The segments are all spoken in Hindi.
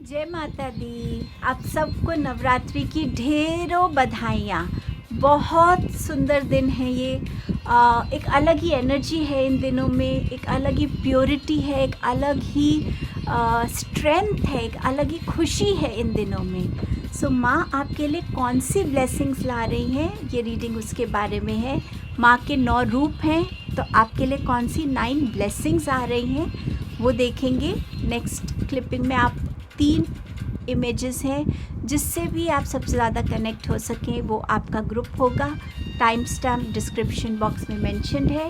जय माता दी। आप सबको नवरात्रि की ढेरों बधाइयाँ। बहुत सुंदर दिन है ये। एक अलग ही एनर्जी है इन दिनों में, एक अलग ही प्योरिटी है, एक अलग ही स्ट्रेंथ है, एक अलग ही खुशी है इन दिनों में। सो माँ आपके लिए कौन सी ब्लेसिंग्स ला रही हैं, ये रीडिंग उसके बारे में है। माँ के 9 रूप हैं, तो आपके लिए कौन सी 9 ब्लेसिंग्स आ रही हैं वो देखेंगे। नेक्स्ट क्लिपिंग में आप 3 इमेजेस हैं जिससे भी आप सबसे ज़्यादा कनेक्ट हो सकें, वो आपका ग्रुप होगा। टाइम स्टैम्प डिस्क्रिप्शन बॉक्स में मेंशन्ड है।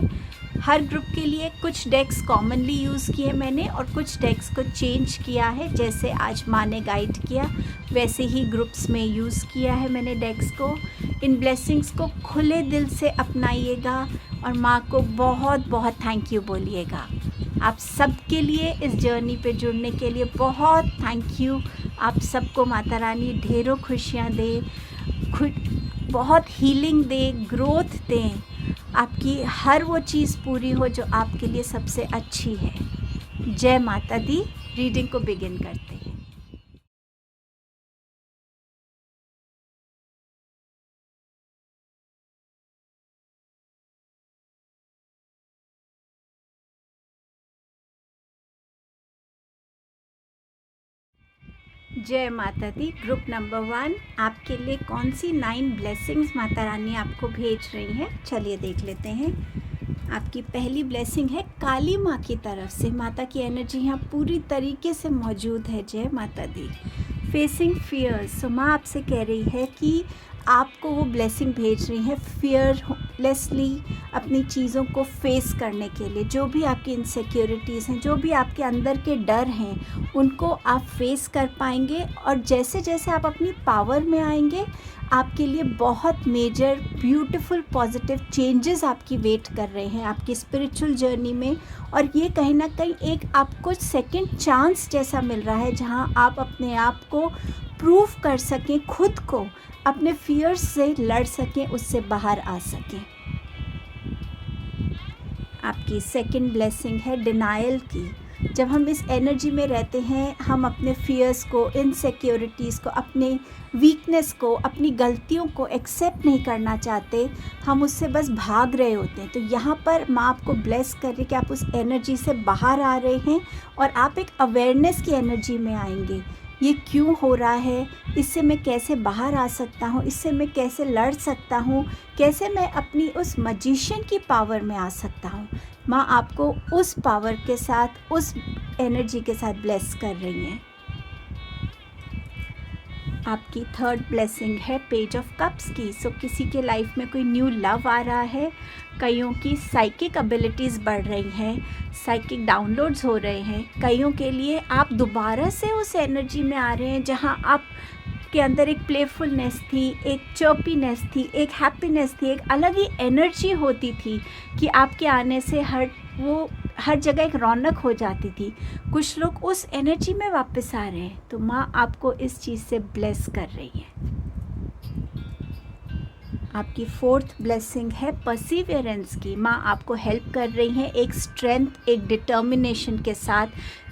हर ग्रुप के लिए कुछ डेक्स कॉमनली यूज़ किए मैंने और कुछ डेक्स को चेंज किया है, जैसे आज माँ ने गाइड किया वैसे ही ग्रुप्स में यूज़ किया है मैंने डेक्स को। इन ब्लेसिंग्स को खुले दिल से अपनाइएगा और माँ को बहुत बहुत थैंक यू बोलिएगा। आप सबके लिए इस जर्नी पे जुड़ने के लिए बहुत थैंक यू। आप सबको माता रानी ढेरों खुशियाँ दे, बहुत हीलिंग दे, ग्रोथ दें, आपकी हर वो चीज़ पूरी हो जो आपके लिए सबसे अच्छी है। जय माता दी। रीडिंग को बिगिन करते हैं। जय माता दी। ग्रुप नंबर 1 आपके लिए कौन सी 9 ब्लेसिंग्स माता रानी आपको भेज रही हैं, चलिए देख लेते हैं। आपकी पहली ब्लेसिंग है काली माँ की तरफ से। माता की एनर्जी यहाँ पूरी तरीके से मौजूद है। जय माता दी। Facing fears. सो माँ आपसे कह रही है कि आपको वो ब्लेसिंग भेज रही है फियरलेसली अपनी चीज़ों को फेस करने के लिए। जो भी आपकी इनसिक्योरिटीज़ हैं, जो भी आपके अंदर के डर हैं, उनको आप फेस कर पाएंगे। और जैसे जैसे आप अपनी पावर में आएंगे, आपके लिए बहुत मेजर ब्यूटीफुल पॉजिटिव चेंजेस आपकी वेट कर रहे हैं आपकी स्पिरिचुअल जर्नी में। और ये कहीं ना कहीं एक आपको सेकंड चांस जैसा मिल रहा है, जहां आप अपने आप को प्रूव कर सकें, खुद को अपने फियर्स से लड़ सकें, उससे बाहर आ सकें। आपकी सेकंड ब्लेसिंग है डिनायल की। जब हम इस एनर्जी में रहते हैं, हम अपने फियर्स को, इनसिक्योरिटीज़ को, अपने वीकनेस को, अपनी गलतियों को एक्सेप्ट नहीं करना चाहते, हम उससे बस भाग रहे होते हैं। तो यहाँ पर माँ आपको ब्लेस कर रही है कि आप उस एनर्जी से बाहर आ रहे हैं और आप एक अवेयरनेस की एनर्जी में आएंगे। ये क्यों हो रहा है, इससे मैं कैसे बाहर आ सकता हूँ, इससे मैं कैसे लड़ सकता हूँ, कैसे मैं अपनी उस मजिशियन की पावर में आ सकता हूँ। माँ आपको उस पावर के साथ, उस एनर्जी के साथ ब्लेस कर रही हैं। आपकी थर्ड ब्लेसिंग है पेज ऑफ कप्स की। सो किसी के लाइफ में कोई न्यू लव आ रहा है, कईयों की साइकिक एबिलिटीज़ बढ़ रही हैं, साइकिक डाउनलोड्स हो रहे हैं। कईयों के लिए आप दोबारा से उस एनर्जी में आ रहे हैं जहां आप के अंदर एक प्लेफुलनेस थी, एक चर्पीनेस थी, एक हैप्पीनेस थी, एक अलग ही एनर्जी होती थी कि आपके आने से हर जगह एक रौनक हो जाती थी। कुछ लोग उस एनर्जी में वापस आ रहे हैं, तो माँ आपको इस चीज़ से ब्लेस कर रही है। आपकी फोर्थ ब्लेसिंग है परसिवियरेंस की। माँ आपको हेल्प कर रही हैं एक स्ट्रेंथ, एक डिटर्मिनेशन के साथ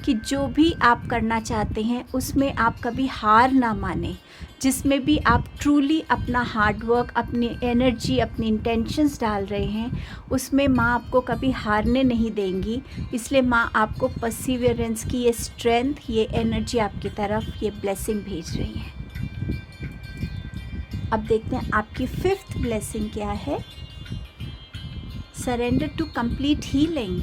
कि जो भी आप करना चाहते हैं उसमें आप कभी हार ना माने, जिसमें भी आप ट्रूली अपना हार्डवर्क, अपनी एनर्जी, अपनी इंटेंशंस डाल रहे हैं, उसमें माँ आपको कभी हारने नहीं देंगी। इसलिए माँ आपको परसिवियरेंस की ये स्ट्रेंथ, ये एनर्जी आपकी तरफ, ये ब्लेसिंग भेज रही हैं। अब देखते हैं आपकी फिफ्थ ब्लेसिंग क्या है। Surrender to complete healing.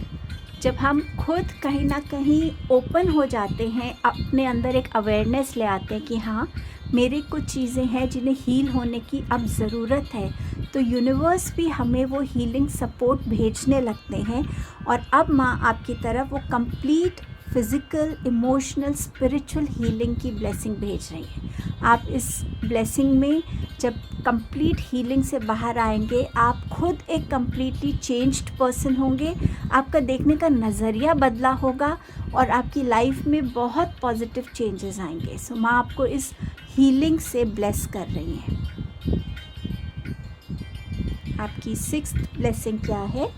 जब हम खुद कहीं ना कहीं ओपन हो जाते हैं, अपने अंदर एक अवेयरनेस ले आते हैं कि हाँ, मेरी कुछ चीज़ें हैं जिन्हें हील होने की अब ज़रूरत है, तो यूनिवर्स भी हमें वो हीलिंग सपोर्ट भेजने लगते हैं। और अब माँ आपकी तरफ वो complete physical, emotional, spiritual healing की ब्लेसिंग भेज रही है। आप इस ब्लेसिंग में जब कंप्लीट हीलिंग से बाहर आएंगे, आप खुद एक कंप्लीटली चेंज्ड पर्सन होंगे। आपका देखने का नज़रिया बदला होगा और आपकी लाइफ में बहुत पॉजिटिव चेंजेस आएंगे। सो माँ आपको इस हीलिंग से ब्लेस कर रही हैं। आपकी सिक्स्थ ब्लेसिंग क्या है?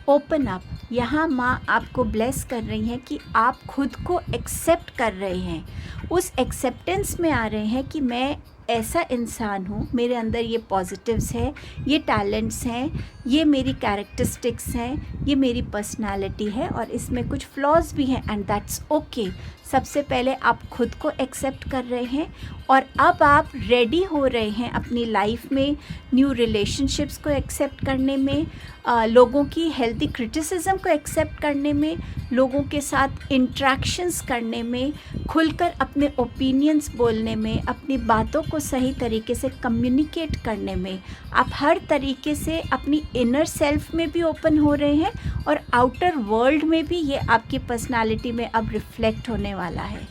Open up. यहाँ माँ आपको ब्लेस कर रही हैं कि आप खुद को एक्सेप्ट कर रहे हैं, उस एक्सेप्टेंस में आ रहे हैं कि मैं ऐसा इंसान हूँ, मेरे अंदर ये पॉजिटिव्स है, ये टैलेंट्स हैं, ये मेरी कैरेक्टरिस्टिक्स हैं, ये मेरी पर्सनालिटी है और इसमें कुछ फ्लॉज भी हैं एंड दैट्स ओके। सबसे पहले आप खुद को एक्सेप्ट कर रहे हैं और अब आप रेडी हो रहे हैं अपनी लाइफ में न्यू रिलेशनशिप्स को एक्सेप्ट करने में, लोगों की हेल्दी क्रिटिसिज्म को एक्सेप्ट करने में, लोगों के साथ इंट्रैक्शंस करने में, खुलकर अपने ओपिनियंस बोलने में, अपनी बातों को सही तरीके से कम्युनिकेट करने में। आप हर तरीके से अपनी इनर सेल्फ में भी ओपन हो रहे हैं और आउटर वर्ल्ड में भी ये आपकी पर्सनालिटी में अब रिफ्लेक्ट होने वाला है।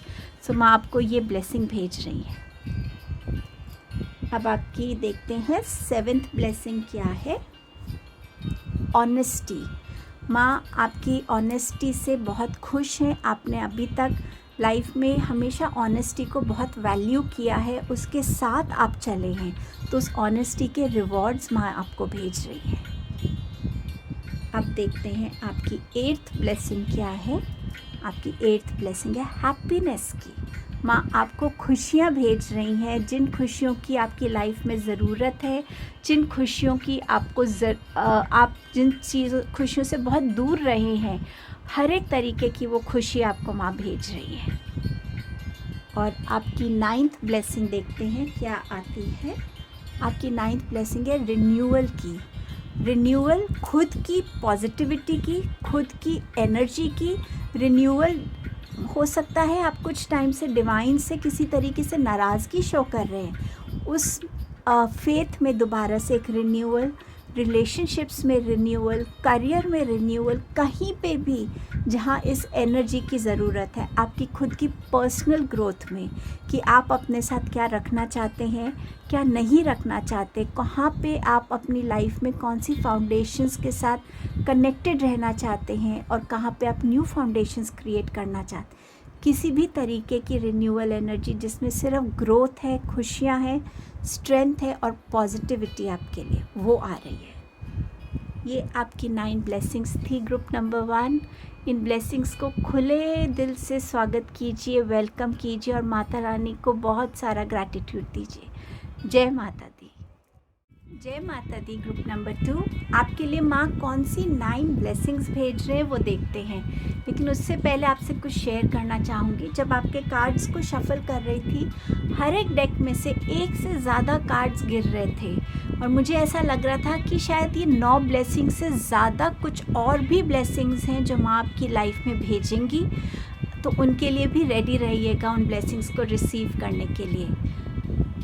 सो माँ आपको ये ब्लेसिंग भेज रही है। अब आपकी देखते हैं 7th ब्लेसिंग क्या है। ऑनेस्टी। माँ आपकी ऑनेस्टी से बहुत खुश हैं। आपने अभी तक लाइफ में हमेशा ऑनेस्टी को बहुत वैल्यू किया है, उसके साथ आप चले हैं, तो उस ऑनेस्टी के रिवॉर्ड्स माँ आपको भेज रही है। अब देखते हैं आपकी 8th ब्लेसिंग क्या है। आपकी 8th ब्लेसिंग है हैप्पीनेस की। माँ आपको खुशियाँ भेज रही हैं, जिन खुशियों की आपकी लाइफ में ज़रूरत है, जिन खुशियों की आपको आप जिन खुशियों से बहुत दूर रहे हैं, हर एक तरीके की वो खुशी आपको माँ भेज रही है। और आपकी 9th ब्लेसिंग देखते हैं क्या आती है। आपकी 9th ब्लेसिंग है रिन्यूअल की। रिन्यूअल खुद की पॉजिटिविटी की, खुद की एनर्जी की रिन्यूअल हो सकता है। आप कुछ टाइम से डिवाइन से किसी तरीके से नाराज़गी शो कर रहे हैं, उस फेथ में दोबारा से एक रिन्यूअल, रिलेशनशिप्स में रिन्यूअल, करियर में रिन्यूअल, कहीं पे भी जहाँ इस एनर्जी की ज़रूरत है, आपकी खुद की पर्सनल ग्रोथ में, कि आप अपने साथ क्या रखना चाहते हैं, क्या नहीं रखना चाहते, कहाँ पे आप अपनी लाइफ में कौन सी फाउंडेशंस के साथ कनेक्टेड रहना चाहते हैं और कहाँ पे आप न्यू फाउंडेशंस क्रिएट करना चाहते हैं। किसी भी तरीके की रिन्यूअल एनर्जी जिसमें सिर्फ ग्रोथ है, खुशियाँ हैं, स्ट्रेंथ है और पॉजिटिविटी आपके लिए, वो आ रही है। ये आपकी 9 ब्लेसिंग्स थी ग्रुप नंबर 1। इन ब्लेसिंग्स को खुले दिल से स्वागत कीजिए, वेलकम कीजिए और माता रानी को बहुत सारा ग्रैटिट्यूड दीजिए। जय माता दी। जय माता दी। ग्रुप नंबर 2 आपके लिए माँ कौन सी 9 ब्लेसिंग्स भेज रहे हैं वो देखते हैं, लेकिन उससे पहले आपसे कुछ शेयर करना चाहूँगी। जब आपके कार्ड्स को शफल कर रही थी, हर एक डेक में से एक से ज़्यादा कार्ड्स गिर रहे थे और मुझे ऐसा लग रहा था कि शायद ये 9 ब्लेसिंग से ज़्यादा कुछ और भी ब्लेसिंग्स हैं जो माँ आपकी लाइफ में भेजेंगी, तो उनके लिए भी रेडी रहिएगा उन ब्लेसिंग्स को रिसीव करने के लिए।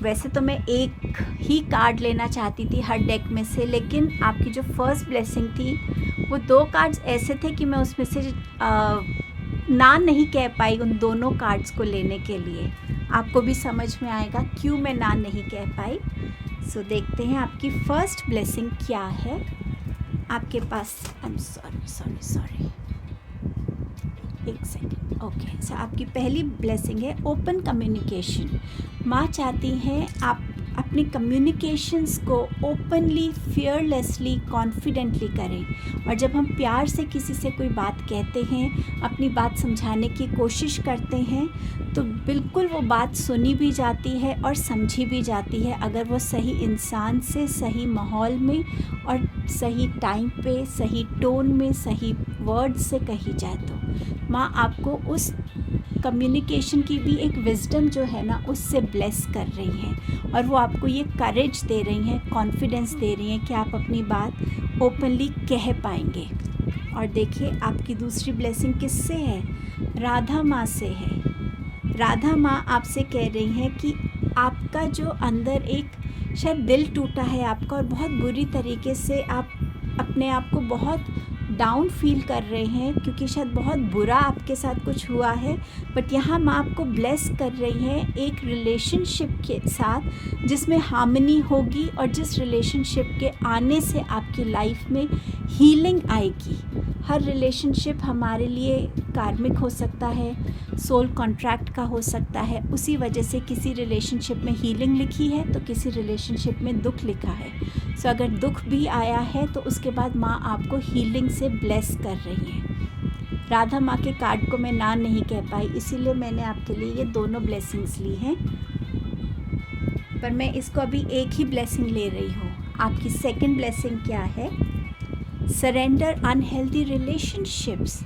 वैसे तो मैं एक ही कार्ड लेना चाहती थी हर डेक में से, लेकिन आपकी जो फर्स्ट ब्लेसिंग थी वो 2 कार्ड्स ऐसे थे कि मैं उसमें से ना नहीं कह पाई उन दोनों कार्ड्स को लेने के लिए। आपको भी समझ में आएगा क्यों मैं ना नहीं कह पाई। सो देखते हैं आपकी फर्स्ट ब्लेसिंग क्या है। आपके पास सॉरी एक सेकेंड। ओके, सो आपकी पहली ब्लेसिंग है ओपन कम्युनिकेशन। माँ चाहती हैं आप अपनी कम्युनिकेशंस को ओपनली, फियरलेसली, कॉन्फिडेंटली करें। और जब हम प्यार से किसी से कोई बात कहते हैं, अपनी बात समझाने की कोशिश करते हैं, तो बिल्कुल वो बात सुनी भी जाती है और समझी भी जाती है, अगर वो सही इंसान से, सही माहौल में और सही टाइम पे, सही टोन में, सही वर्ड से कही जाए। तो माँ आपको उस कम्युनिकेशन की भी एक विजडम जो है ना, उससे ब्लेस कर रही हैं और वो आपको ये करेज दे रही हैं, कॉन्फिडेंस दे रही हैं कि आप अपनी बात ओपनली कह पाएंगे। और देखिए आपकी दूसरी ब्लेसिंग किससे है? राधा माँ से है। राधा माँ आपसे कह रही हैं कि आपका जो अंदर एक शायद दिल टूटा है आपका और बहुत बुरी तरीके से आप अपने आप को बहुत डाउन फील कर रहे हैं, क्योंकि शायद बहुत बुरा आपके साथ कुछ हुआ है, बट यहाँ माँ आपको ब्लेस कर रही हैं एक रिलेशनशिप के साथ जिसमें हार्मनी होगी और जिस रिलेशनशिप के आने से आपकी लाइफ में हीलिंग आएगी। हर रिलेशनशिप हमारे लिए कार्मिक हो सकता है, सोल कॉन्ट्रैक्ट का हो सकता है, उसी वजह से किसी रिलेशनशिप में हीलिंग लिखी है तो किसी रिलेशनशिप में दुख लिखा है। सो अगर दुख भी आया है तो उसके बाद माँ आपको हीलिंग से ब्लेस कर रही है। राधा माँ के कार्ड को मैं ना नहीं कह पाई, इसीलिए मैंने आपके लिए ये दोनों ब्लेसिंग्स ली हैं, पर मैं इसको अभी एक ही ब्लेसिंग ले रही हूँ। आपकी सेकंड ब्लेसिंग क्या है? Surrender unhealthy relationships.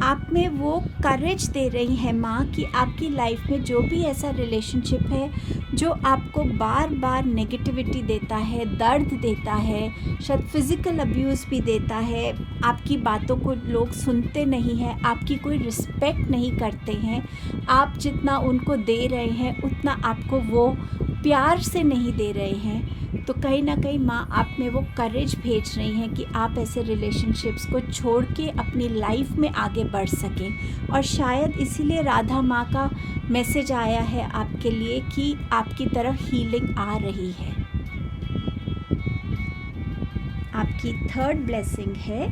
आप में वो करेज दे रही है माँ कि आपकी लाइफ में जो भी ऐसा रिलेशनशिप है जो आपको बार बार नेगेटिविटी देता है, दर्द देता है, शायद फिज़िकल अब्यूज़ भी देता है, आपकी बातों को लोग सुनते नहीं हैं, आपकी कोई रिस्पेक्ट नहीं करते हैं, आप जितना उनको दे रहे हैं उतना आपको वो प्यार से नहीं दे रहे हैं, तो कहीं ना कहीं माँ आप में वो करेज भेज रही हैं कि आप ऐसे रिलेशनशिप्स को छोड़ के अपनी लाइफ में आगे बढ़ सकें। और शायद इसीलिए राधा माँ का मैसेज आया है आपके लिए कि आपकी तरफ हीलिंग आ रही है। आपकी थर्ड ब्लेसिंग है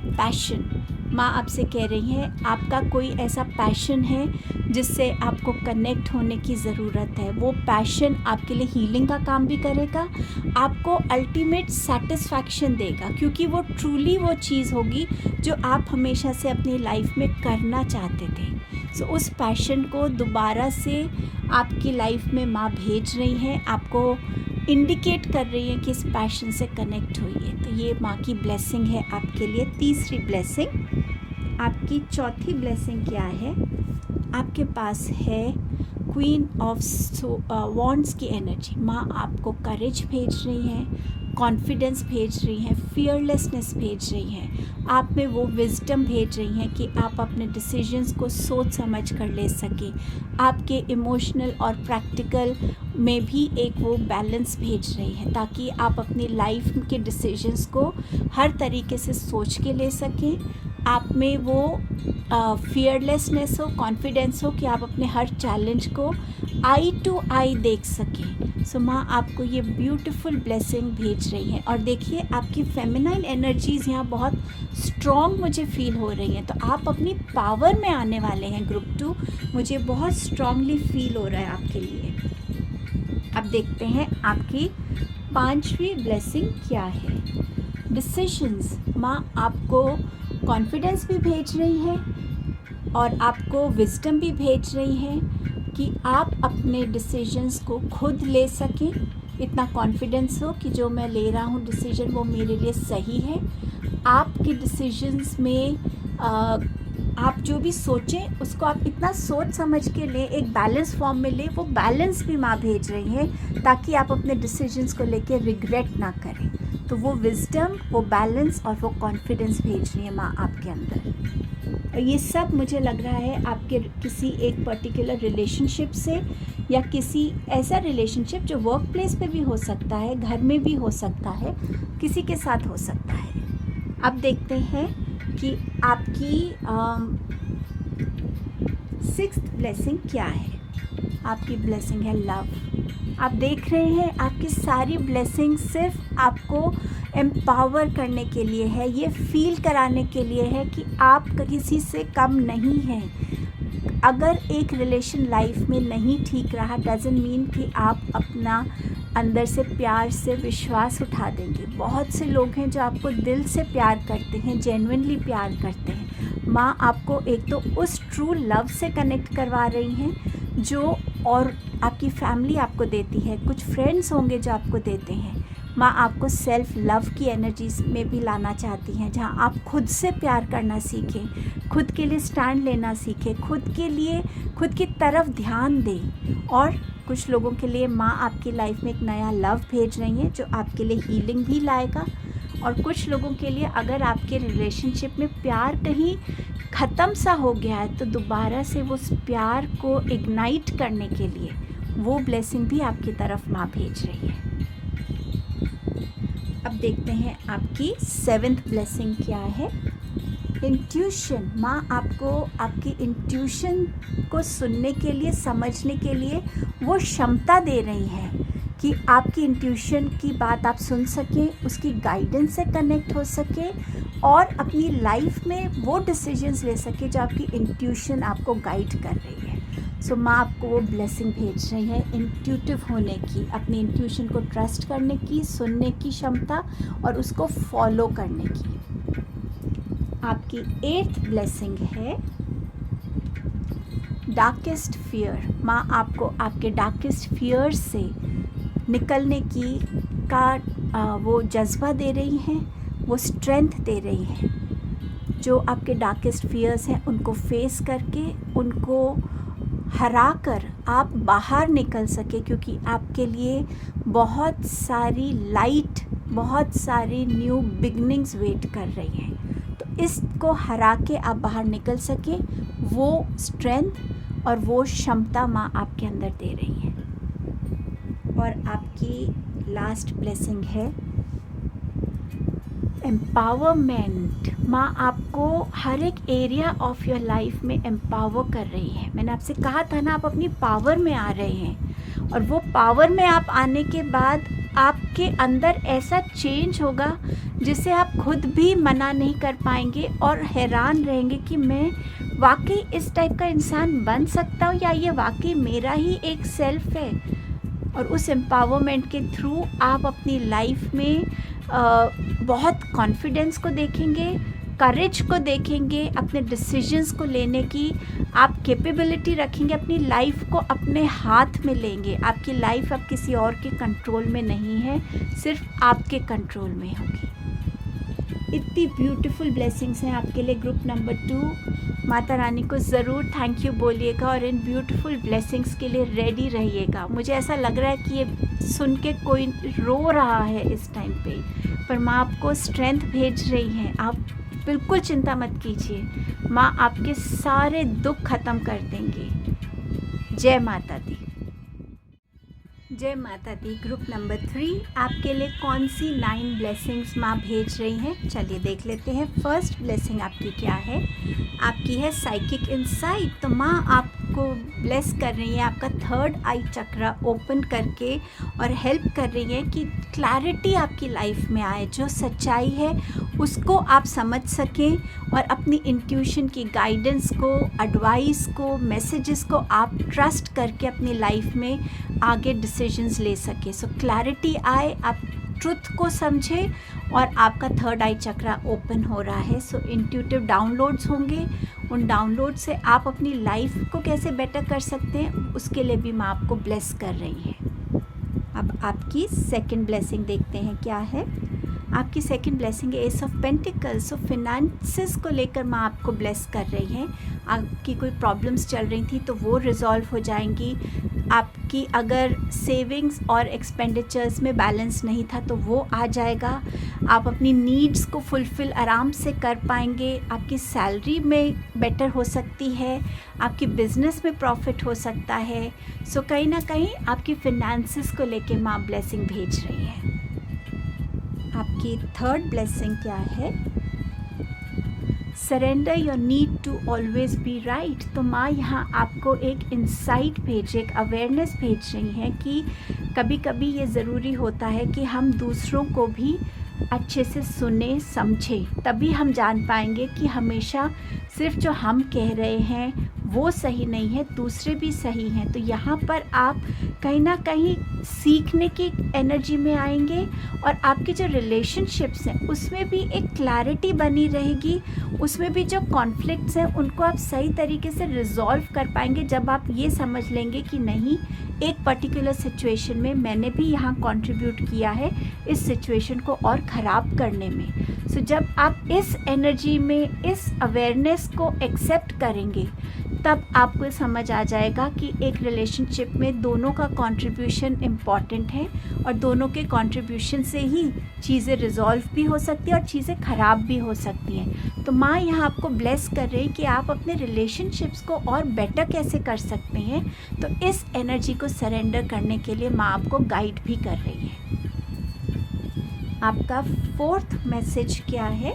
पैशन। माँ आपसे कह रही है आपका कोई ऐसा पैशन है जिससे आपको कनेक्ट होने की ज़रूरत है। वो पैशन आपके लिए हीलिंग का काम भी करेगा, आपको अल्टीमेट सेटिस्फैक्शन देगा, क्योंकि वो ट्रूली वो चीज़ होगी जो आप हमेशा से अपनी लाइफ में करना चाहते थे। सो उस पैशन को दोबारा से आपकी लाइफ में माँ भेज रही हैं, आपको इंडिकेट कर रही है कि इस पैशन से कनेक्ट होइए। तो ये माँ की ब्लेसिंग है आपके लिए, तीसरी ब्लेसिंग। आपकी चौथी ब्लेसिंग क्या है? आपके पास है क्वीन ऑफ वॉन्ड्स की एनर्जी। माँ आपको करेज भेज रही हैं, कॉन्फिडेंस भेज रही हैं, फियरलेसनेस भेज रही हैं, आप में वो विजडम भेज रही हैं कि आप अपने डिसीजंस को सोच समझ कर ले सकें, आपके इमोशनल और प्रैक्टिकल में भी एक वो बैलेंस भेज रही है ताकि आप अपनी लाइफ के डिसीजंस को हर तरीके से सोच के ले सकें। आप में वो फियरलेसनेस हो, कॉन्फिडेंस हो कि आप अपने हर चैलेंज को आई टू आई देख सकें। सो माँ आपको ये ब्यूटीफुल ब्लेसिंग भेज रही है। और देखिए आपकी फेमिनाइन एनर्जीज़ यहाँ बहुत स्ट्रॉन्ग मुझे फील हो रही हैं, तो आप अपनी पावर में आने वाले हैं। ग्रुप 2 मुझे बहुत स्ट्रॉन्गली फील हो रहा है आपके लिए। अब देखते हैं आपकी पांचवी ब्लेसिंग क्या है। डिसीजंस। माँ आपको कॉन्फिडेंस भी भेज रही है और आपको विजडम भी भेज रही है कि आप अपने डिसीजंस को खुद ले सकें, इतना कॉन्फिडेंस हो कि जो मैं ले रहा हूँ डिसीजन वो मेरे लिए सही है। आपके डिसीजंस में आप जो भी सोचें उसको आप इतना सोच समझ के लें, एक बैलेंस फॉर्म में लें। वो बैलेंस भी माँ भेज रही है ताकि आप अपने डिसीजंस को लेके रिग्रेट ना करें। तो वो विजडम, वो बैलेंस और वो कॉन्फिडेंस भेज रही है माँ आपके अंदर। और ये सब मुझे लग रहा है आपके किसी एक पर्टिकुलर रिलेशनशिप से, या किसी ऐसा रिलेशनशिप जो वर्क प्लेस पे भी हो सकता है, घर में भी हो सकता है, किसी के साथ हो सकता है। अब देखते हैं कि आपकी सिक्स्थ ब्लेसिंग क्या है। आपकी ब्लेसिंग है लव। आप देख रहे हैं आपकी सारी ब्लेसिंग सिर्फ आपको एम्पावर करने के लिए है, ये फील कराने के लिए है कि आप किसी से कम नहीं हैं। अगर एक रिलेशन लाइफ में नहीं ठीक रहा डजंट मीन कि आप अपना अंदर से प्यार से विश्वास उठा देंगे। बहुत से लोग हैं जो आपको दिल से प्यार करते हैं, जेन्युइनली प्यार करते हैं। माँ आपको एक तो उस ट्रू लव से कनेक्ट करवा रही हैं जो और आपकी फैमिली आपको देती है, कुछ फ्रेंड्स होंगे जो आपको देते हैं। माँ आपको सेल्फ लव की एनर्जीज में भी लाना चाहती हैं, जहाँ आप खुद से प्यार करना सीखें, खुद के लिए स्टैंड लेना सीखें, खुद के लिए खुद की तरफ ध्यान दें। और कुछ लोगों के लिए माँ आपकी लाइफ में एक नया लव भेज रही हैं जो आपके लिए हीलिंग भी लाएगा। और कुछ लोगों के लिए अगर आपके रिलेशनशिप में प्यार कहीं ख़त्म सा हो गया है तो दोबारा से वो उस प्यार को इग्नाइट करने के लिए वो ब्लेसिंग भी आपकी तरफ माँ भेज रही है। अब देखते हैं आपकी सेवेंथ ब्लेसिंग क्या है। इंट्यूशन। माँ आपको आपकी इंट्यूशन को सुनने के लिए, समझने के लिए वो क्षमता दे रही है कि आपकी इंट्यूशन की बात आप सुन सकें, उसकी गाइडेंस से कनेक्ट हो सके और अपनी लाइफ में वो डिसीजंस ले सके जो आपकी इंट्यूशन आपको गाइड कर रही है। सो माँ आपको वो ब्लेसिंग भेज रही है इंट्यूटिव होने की, अपनी इंट्यूशन को ट्रस्ट करने की, सुनने की क्षमता और उसको फॉलो करने की। आपकी 8th ब्लेसिंग है डार्केस्ट फियर। माँ आपको आपके डार्केस्ट फियर से निकलने की वो जज्बा दे रही हैं, वो स्ट्रेंथ दे रही हैं। जो आपके डार्केस्ट फियर्स हैं उनको फेस करके, उनको हरा कर आप बाहर निकल सके, क्योंकि आपके लिए बहुत सारी लाइट, बहुत सारी न्यू बिगनिंग्स वेट कर रही हैं। तो इसको हरा के आप बाहर निकल सके, वो स्ट्रेंथ और वो क्षमता माँ आपके अंदर दे रही है। और आपकी लास्ट ब्लेसिंग है एम्पावरमेंट। माँ आपको हर एक एरिया ऑफ योर लाइफ में एम्पावर कर रही है। मैंने आपसे कहा था ना, आप अपनी पावर में आ रहे हैं, और वो पावर में आप आने के बाद आपके अंदर ऐसा चेंज होगा जिसे आप खुद भी मना नहीं कर पाएंगे और हैरान रहेंगे कि मैं वाकई इस टाइप का इंसान बन सकता हूँ, या ये वाकई मेरा ही एक सेल्फ है। और उस एम्पावरमेंट के थ्रू आप अपनी लाइफ में बहुत कॉन्फिडेंस को देखेंगे, करेज को देखेंगे, अपने डिसीजंस को लेने की आप कैपेबिलिटी रखेंगे, अपनी लाइफ को अपने हाथ में लेंगे। आपकी लाइफ अब किसी और के कंट्रोल में नहीं है, सिर्फ आपके कंट्रोल में होगी। इतनी ब्यूटीफुल ब्लेसिंग्स हैं आपके लिए ग्रुप नंबर 2। माता रानी को ज़रूर थैंक यू बोलिएगा और इन ब्यूटीफुल ब्लेसिंग्स के लिए रेडी रहिएगा। मुझे ऐसा लग रहा है कि ये सुन के कोई रो रहा है इस टाइम पे, पर माँ आपको स्ट्रेंथ भेज रही है। आप बिल्कुल चिंता मत कीजिए, माँ आपके सारे दुख ख़त्म कर देंगे। जय माता दी। जय माता दी। ग्रुप नंबर 3 आपके लिए कौन सी 9 ब्लेसिंग्स माँ भेज रही हैं, चलिए देख लेते हैं। फर्स्ट ब्लेसिंग आपकी क्या है? आपकी है साइकिक इंसाइट। तो माँ आपको ब्लेस कर रही है आपका 3rd आई चक्रा ओपन करके, और हेल्प कर रही है कि क्लैरिटी आपकी लाइफ में आए, जो सच्चाई है उसको आप समझ सकें और अपनी इंट्यूशन की गाइडेंस को, एडवाइस को, मैसेजेस को आप ट्रस्ट करके अपनी लाइफ में आगे डिसीजंस ले सके। सो क्लैरिटी आए, आप ट्रुथ को समझें और आपका 3rd आई चक्रा ओपन हो रहा है। सो इंट्यूटिव डाउनलोड्स होंगे, उन डाउनलोड से आप अपनी लाइफ को कैसे बेटर कर सकते हैं उसके लिए भी माँ आपको ब्लेस कर रही है। अब आपकी सेकंड ब्लेसिंग देखते हैं क्या है। आपकी सेकंड ब्लेसिंग है S of pentacles. So finances को लेकर माँ आपको ब्लेस कर रही हैं। आपकी कोई प्रॉब्लम्स चल रही थी तो वो रिजॉल्व हो जाएंगी। आपकी अगर सेविंग्स और एक्सपेंडिचर्स में बैलेंस नहीं था तो वो आ जाएगा। आप अपनी नीड्स को फुलफ़िल आराम से कर पाएंगे। आपकी सैलरी में बेटर हो सकती है, आपकी बिजनेस में प्रॉफिट हो सकता है। सो कहीं ना कहीं आपकी फिनेंसेस को लेके माँ ब्लेसिंग भेज रही है। आपकी 3rd ब्लेसिंग क्या है? Surrender your need to always be right. तो माँ यहाँ आपको एक इंसाइट एक अवेयरनेस भेज रही है कि कभी कभी ये ज़रूरी होता है कि हम दूसरों को भी अच्छे से सुने समझें, तभी हम जान पाएंगे कि हमेशा सिर्फ जो हम कह रहे हैं वो सही नहीं है, दूसरे भी सही हैं। तो यहाँ पर आप कहीं ना कहीं सीखने की एनर्जी में आएंगे और आपके जो रिलेशनशिप्स हैं उसमें भी एक क्लैरिटी बनी रहेगी। उसमें भी जो कॉन्फ्लिक्ट्स हैं उनको आप सही तरीके से रिजॉल्व कर पाएंगे जब आप ये समझ लेंगे कि नहीं, एक पर्टिकुलर सिचुएशन में मैंने भी यहाँ कंट्रीब्यूट किया है इस सिचुएशन को और ख़राब करने में। सो जब आप इस एनर्जी में इस अवेयरनेस को एक्सेप्ट करेंगे तब आपको समझ आ जाएगा कि एक रिलेशनशिप में दोनों का कंट्रीब्यूशन इम्पॉर्टेंट है और दोनों के कंट्रीब्यूशन से ही चीज़ें रिजॉल्व भी हो सकती हैं और चीज़ें ख़राब भी हो सकती हैं। तो माँ यहाँ आपको ब्लेस कर रही है कि आप अपने रिलेशनशिप्स को और बेटर कैसे कर सकते हैं। तो इस एनर्जी को सरेंडर करने के लिए माँ आपको गाइड भी कर रही है। आपका 4th मैसेज क्या है?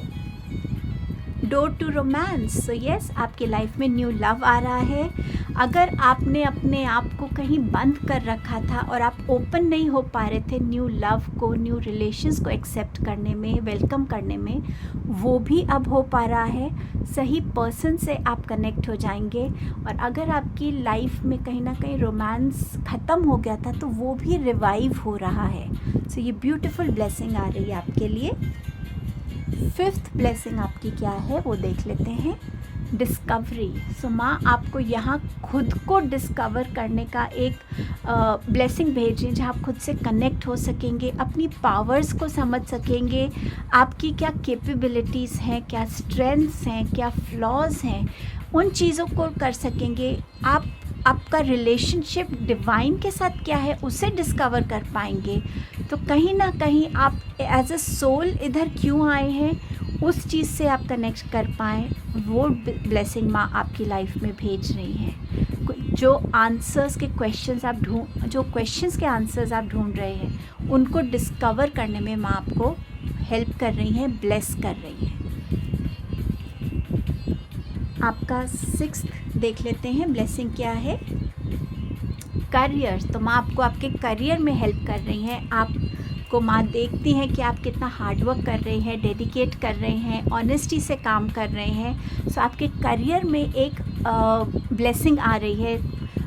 Door to romance. So yes, आपकी लाइफ में न्यू लव आ रहा है। अगर आपने अपने आप को कहीं बंद कर रखा था और आप ओपन नहीं हो पा रहे थे न्यू लव को, न्यू रिलेशंस को एक्सेप्ट करने में, वेलकम करने में, वो भी अब हो पा रहा है। सही पर्सन से आप कनेक्ट हो जाएंगे। और अगर आपकी लाइफ में कहीं ना कहीं रोमांस ख़त्म हो गया था तो वो भी रिवाइव हो रहा है। सो ये ब्यूटीफुल ब्लेसिंग आ रही है आपके लिए। फिफ्थ ब्लेसिंग आपकी क्या है वो देख लेते हैं। डिस्कवरी। सो माँ आपको यहाँ खुद को डिस्कवर करने का एक ब्लेसिंग भेज रही है, जहाँ आप खुद से कनेक्ट हो सकेंगे, अपनी पावर्स को समझ सकेंगे, आपकी क्या कैपेबिलिटीज़ हैं, क्या स्ट्रेंथ्स हैं, क्या फ्लॉज हैं, उन चीज़ों को कर सकेंगे आप। आपका रिलेशनशिप डिवाइन के साथ क्या है उसे डिस्कवर कर पाएंगे। तो कहीं ना कहीं आप एज अ सोल इधर क्यों आए हैं उस चीज़ से आप कनेक्ट कर पाएँ, वो ब्लेसिंग माँ आपकी लाइफ में भेज रही हैं। जो आंसर्स के क्वेश्चंस आप जो क्वेश्चंस के आंसर्स आप ढूंढ रहे हैं उनको डिस्कवर करने में माँ आपको हेल्प कर रही हैं, ब्लेस कर रही हैं। आपका सिक्स्थ देख लेते हैं ब्लेसिंग क्या है। करियर। तो माँ आपको आपके करियर में हेल्प कर रही हैं। आपको माँ देखती हैं कि आप कितना हार्डवर्क कर रहे हैं, डेडिकेट कर रहे हैं, ऑनेस्टी से काम कर रहे हैं। सो आपके करियर में एक ब्लेसिंग आ रही है।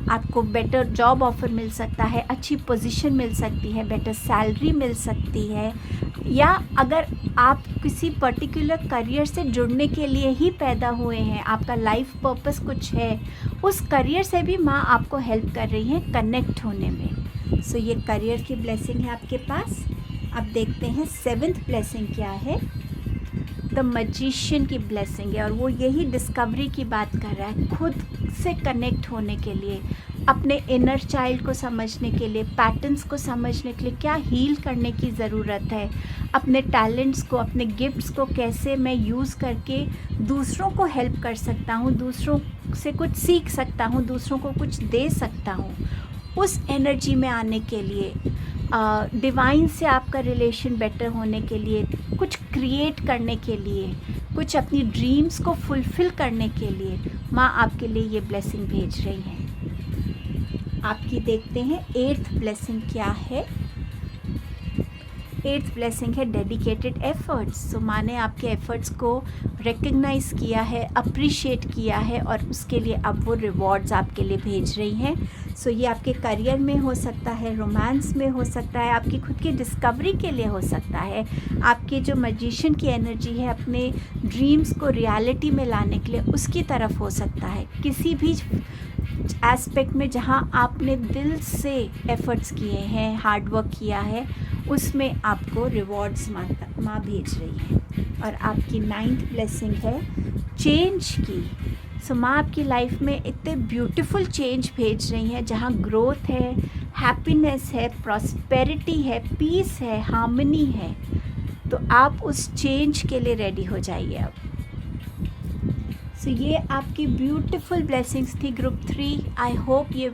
आपको बेटर जॉब ऑफ़र मिल सकता है, अच्छी पोजीशन मिल सकती है, बेटर सैलरी मिल सकती है। या अगर आप किसी पर्टिकुलर करियर से जुड़ने के लिए ही पैदा हुए हैं, आपका लाइफ पर्पस कुछ है, उस करियर से भी माँ आपको हेल्प कर रही है कनेक्ट होने में। सो ये करियर की ब्लेसिंग है आपके पास। अब देखते हैं सेवेंथ ब्लेसिंग क्या है। द मैजिशियन की ब्लेसिंग है और वो यही डिस्कवरी की बात कर रहा है। खुद से कनेक्ट होने के लिए, अपने इनर चाइल्ड को समझने के लिए, पैटर्न्स को समझने के लिए क्या हील करने की ज़रूरत है, अपने टैलेंट्स को, अपने गिफ्ट्स को कैसे मैं यूज़ करके दूसरों को हेल्प कर सकता हूँ, दूसरों से कुछ सीख सकता हूँ, दूसरों को कुछ दे सकता हूँ, उस एनर्जी में आने के लिए, डिवाइन से आपका रिलेशन बेटर होने के लिए, कुछ क्रिएट करने के लिए, कुछ अपनी ड्रीम्स को फुलफ़िल करने के लिए माँ आपके लिए ये ब्लेसिंग भेज रही हैं। आपकी देखते हैं एट्थ ब्लेसिंग क्या है। एट्थ ब्लेसिंग है डेडिकेटेड एफ़र्ट्स। सो माँ ने आपके एफ़र्ट्स को रिकग्नाइज़ किया है, अप्रिशिएट किया है और उसके लिए अब वो रिवॉर्ड्स आपके लिए भेज रही हैं। सो ये आपके करियर में हो सकता है, रोमांस में हो सकता है, आपकी खुद की डिस्कवरी के लिए हो सकता है, आपकी जो मैजिशियन की एनर्जी है अपने ड्रीम्स को रियलिटी में लाने के लिए उसकी तरफ हो सकता है। किसी भी एस्पेक्ट में जहाँ आपने दिल से एफ़र्ट्स किए हैं, हार्ड वर्क किया है, उसमें आपको रिवॉर्ड्स माँ भेज रही है। और आपकी नाइन्थ ब्लेसिंग है चेंज की। सो माँ आपकी लाइफ में इतने ब्यूटीफुल चेंज भेज रही हैं जहाँ ग्रोथ है, हैप्पीनेस है, प्रॉस्पेरिटी है, पीस है, हार्मनी है। तो आप उस चेंज के लिए रेडी हो जाइए अब। सो ये आपकी ब्यूटीफुल ब्लेसिंग्स थी ग्रुप 3। आई होप ये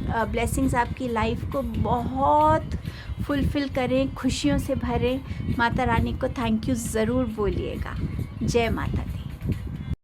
ब्लेसिंग्स आपकी लाइफ को बहुत फुलफ़िल करें, खुशियों से भरें। माता रानी को थैंक यू ज़रूर बोलिएगा। जय माता दी।